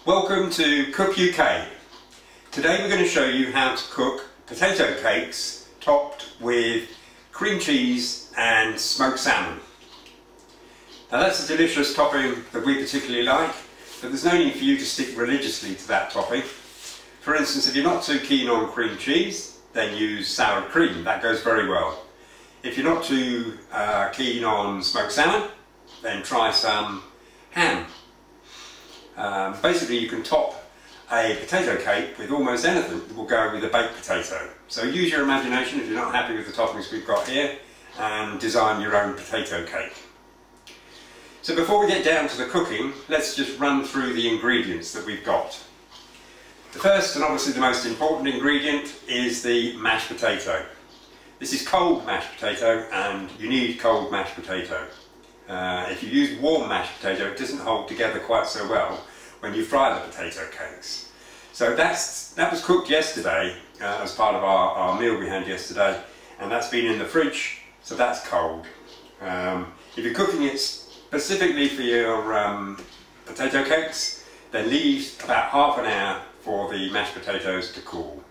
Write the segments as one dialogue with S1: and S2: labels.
S1: Welcome to Cook UK. Today we're going to show you how to cook potato cakes topped with cream cheese and smoked salmon. Now that's a delicious topping that we particularly like, but there's no need for you to stick religiously to that topping. For instance, if you're not too keen on cream cheese, then use sour cream, that goes very well. If you're not too keen on smoked salmon, then try some ham. Basically you can top a potato cake with almost anything that will go with a baked potato. So use your imagination if you're not happy with the toppings we've got here and design your own potato cake. So before we get down to the cooking, let's just run through the ingredients that we've got. The first and obviously the most important ingredient is the mashed potato. This is cold mashed potato and you need cold mashed potato. If you use warm mashed potato, it doesn't hold together quite so well when you fry the potato cakes. So that was cooked yesterday as part of our meal we had yesterday, and that's been in the fridge, so that's cold. If you're cooking it specifically for your potato cakes, then leave about half an hour for the mashed potatoes to cool.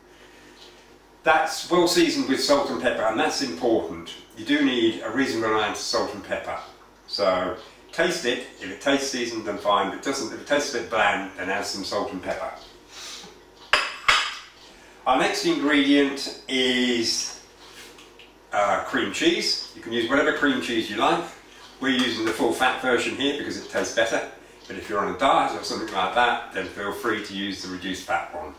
S1: That's well seasoned with salt and pepper, and that's important. You do need a reasonable amount of salt and pepper. So taste it. If it tastes seasoned, then fine. If it tastes a bit bland, then add some salt and pepper. Our next ingredient is cream cheese. You can use whatever cream cheese you like. We're using the full fat version here because it tastes better. But if you're on a diet or something like that, then feel free to use the reduced fat one.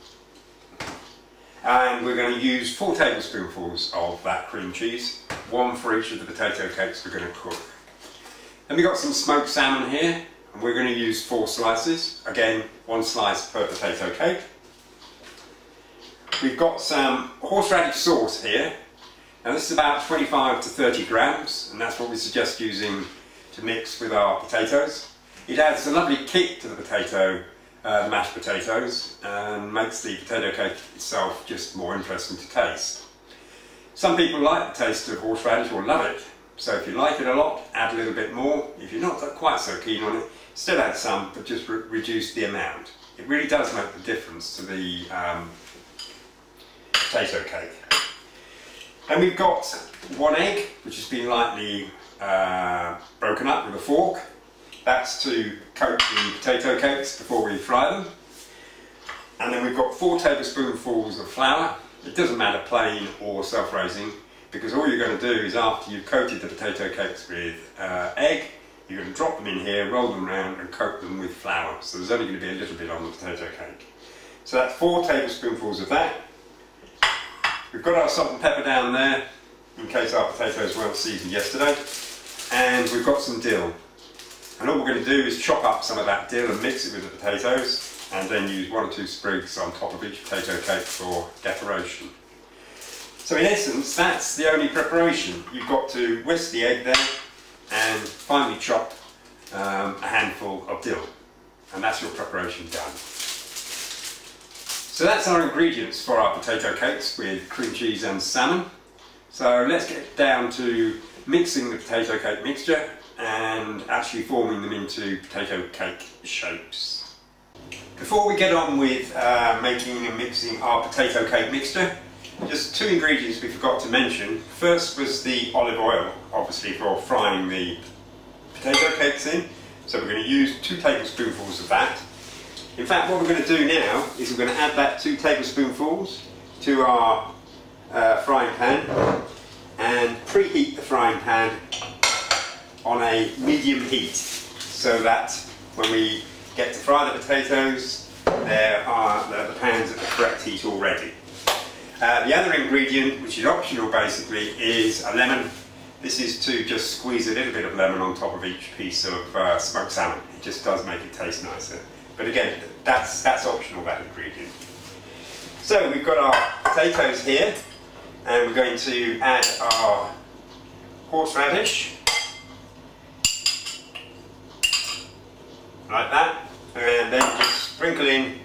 S1: And we're going to use 4 tablespoonfuls of that cream cheese, 1 for each of the potato cakes we're going to cook. Then we've got some smoked salmon here, and we're going to use 4 slices. Again, 1 slice per potato cake. We've got some horseradish sauce here. Now this is about 25 to 30 grams, and that's what we suggest using to mix with our potatoes. It adds a lovely kick to the potato, mashed potatoes, and makes the potato cake itself just more interesting to taste. Some people like the taste of horseradish or love it. So if you like it a lot, add a little bit more. If you're not quite so keen on it, still add some, but just reduce the amount. It really does make the difference to the potato cake. And we've got 1 egg, which has been lightly broken up with a fork. That's to coat the potato cakes before we fry them. And then we've got 4 tablespoonfuls of flour. It doesn't matter plain or self-raising, because all you're going to do is after you've coated the potato cakes with egg, you're going to drop them in here, roll them around and coat them with flour. So there's only going to be a little bit on the potato cake. So that's 4 tablespoonfuls of that. We've got our salt and pepper down there, in case our potatoes weren't seasoned yesterday. And we've got some dill. And all we're going to do is chop up some of that dill and mix it with the potatoes, and then use 1 or 2 sprigs on top of each potato cake for decoration. So in essence, that's the only preparation. You've got to whisk the egg there and finely chop a handful of dill. And that's your preparation done. So that's our ingredients for our potato cakes with cream cheese and salmon. So let's get down to mixing the potato cake mixture and actually forming them into potato cake shapes. Before we get on with making and mixing our potato cake mixture, just 2 ingredients we forgot to mention. First was the olive oil, obviously for frying the potato cakes in. So we're going to use 2 tablespoonfuls of that. In fact, what we're going to do now is we're going to add that 2 tablespoonfuls to our frying pan and preheat the frying pan on a medium heat, so that when we get to fry the potatoes, the pan's at the correct heat already. The other ingredient, which is optional basically, is a lemon. This is to just squeeze a little bit of lemon on top of each piece of smoked salmon. It just does make it taste nicer. But again, that's optional, that ingredient. So we've got our potatoes here, and we're going to add our horseradish, like that, and then just sprinkle in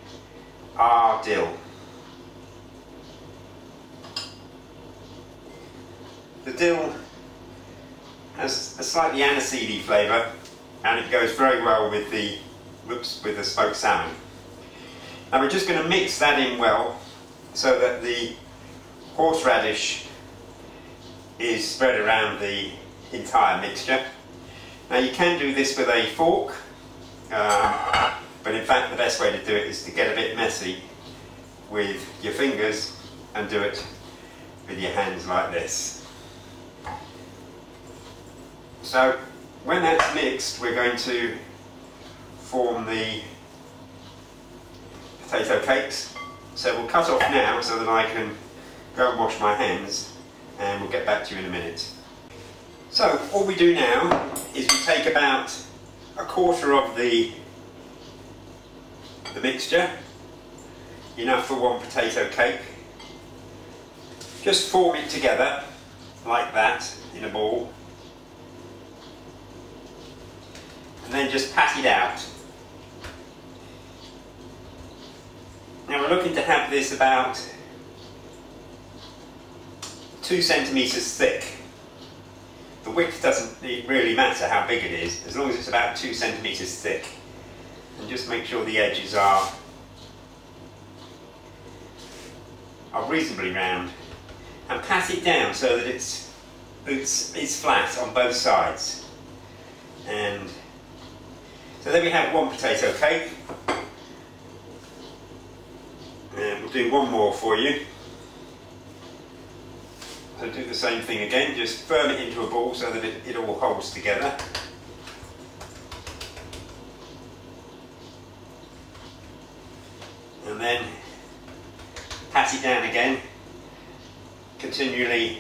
S1: our dill. The dill has a slightly aniseedy flavour, and it goes very well with the smoked salmon. And we're just going to mix that in well so that the horseradish is spread around the entire mixture. Now you can do this with a fork, but in fact the best way to do it is to get a bit messy with your fingers and do it with your hands like this. So when that's mixed, we're going to form the potato cakes. So we'll cut off now so that I can go and wash my hands, and we'll get back to you in a minute. So all we do now is we take about a quarter of the mixture, enough for one potato cake. Just form it together like that in a ball, and then just pat it out. Now we're looking to have this about 2 centimetres thick. The width doesn't really matter how big it is, as long as it's about 2 centimetres thick. And just make sure the edges are reasonably round. And pat it down so that it's flat on both sides. And so there we have one potato cake. And we'll do one more for you. So do the same thing again, just firm it into a ball so that it all holds together. And then pat it down again, continually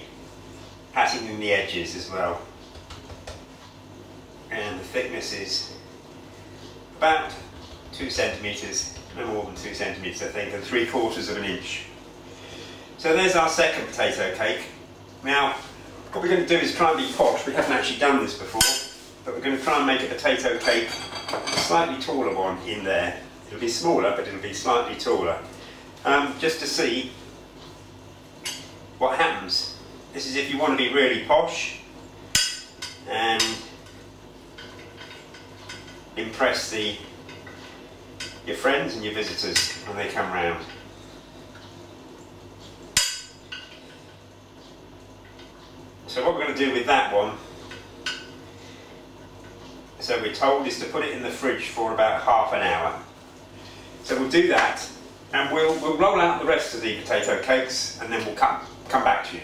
S1: patting in the edges as well. And the thickness is about 2 centimetres, no more than 2 centimetres I think, and 3/4 of an inch. So there's our second potato cake. Now what we're going to do is try and be posh. We haven't actually done this before, but we're going to try and make a potato cake, a slightly taller one in there. It'll be smaller, but it'll be slightly taller, just to see what happens. This is if you want to be really posh and impress your friends and your visitors when they come round. So what we're going to do with that one, so we're told, is to put it in the fridge for about half an hour. So we'll do that, and we'll roll out the rest of the potato cakes, and then we'll come back to you.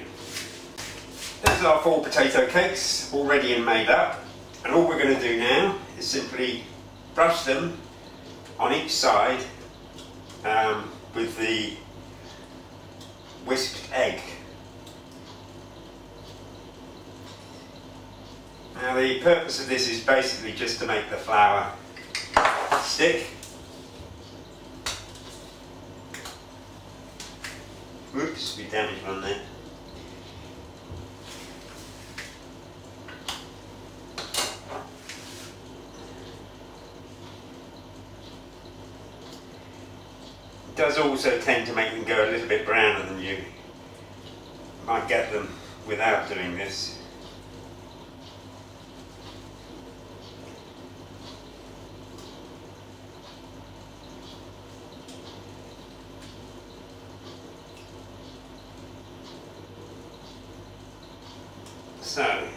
S1: There's our 4 potato cakes, all ready and made up. And all we're going to do now is simply brush them on each side with the whisked egg. Now the purpose of this is basically just to make the flour stick. Oops, we damaged one there. It does also tend to make them go a little bit browner than you might get them without doing this. So,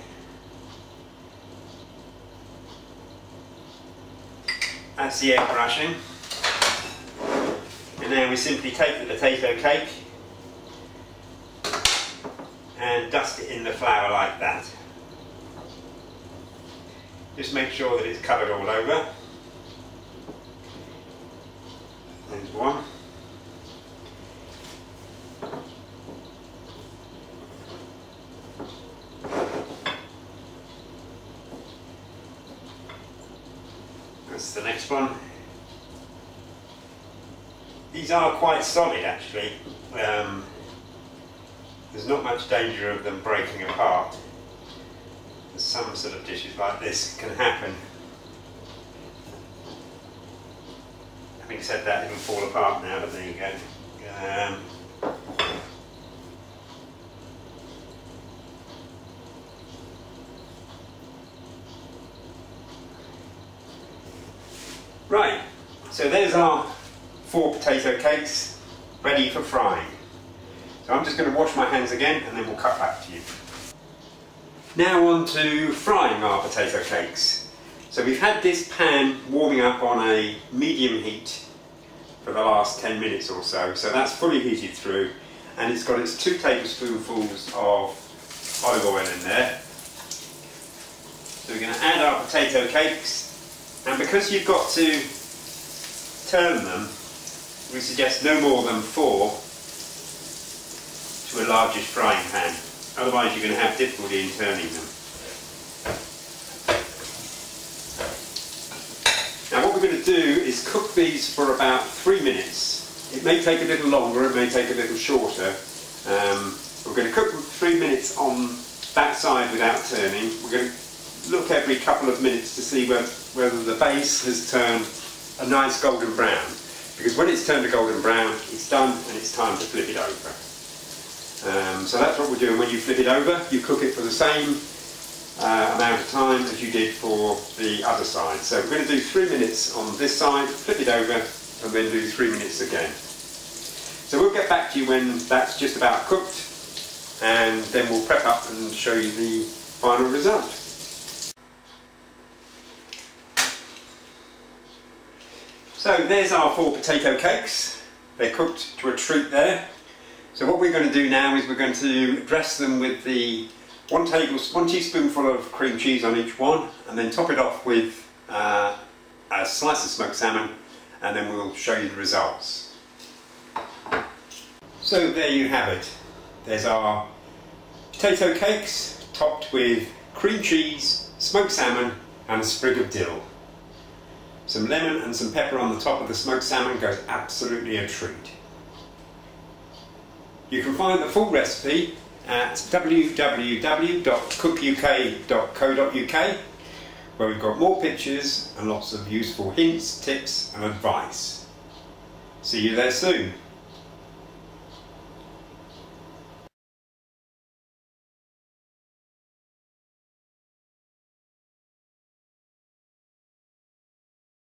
S1: that's the egg brushing. And now we simply take the potato cake and dust it in the flour like that. Just make sure that it's covered all over. There's one. That's the next one. These are quite solid actually. There's not much danger of them breaking apart. Some sort of dishes like this can happen. Having said that, it'll fall apart now, but there you go. Right, so there's our 4 potato cakes ready for frying. So I'm just going to wash my hands again and then we'll cut back to you. Now on to frying our potato cakes. So we've had this pan warming up on a medium heat for the last 10 minutes or so. So that's fully heated through and it's got its 2 tablespoonfuls of olive oil in there. So we're going to add our potato cakes, and because you've got to turn them, we suggest no more than 4 to a largish frying pan. Otherwise you're going to have difficulty in turning them. Now what we're going to do is cook these for about 3 minutes. It may take a little longer, it may take a little shorter. We're going to cook them 3 minutes on that side without turning. We're going to look every couple of minutes to see whether the base has turned a nice golden brown. Because when it's turned a golden brown, it's done and it's time to flip it over. So that's what we're doing. When you flip it over, you cook it for the same amount of time as you did for the other side. So we're going to do 3 minutes on this side, flip it over, and then do 3 minutes again. So we'll get back to you when that's just about cooked, and then we'll prep up and show you the final result. So there's our 4 potato cakes. They're cooked to a treat there. So what we're going to do now is we're going to dress them with the 1 teaspoonful of cream cheese on each one, and then top it off with a slice of smoked salmon, and then we'll show you the results. So there you have it. There's our potato cakes topped with cream cheese, smoked salmon and a sprig of dill. Some lemon and some pepper on the top of the smoked salmon goes absolutely a treat. You can find the full recipe at www.cookuk.co.uk, where we've got more pictures and lots of useful hints, tips and advice. See you there soon.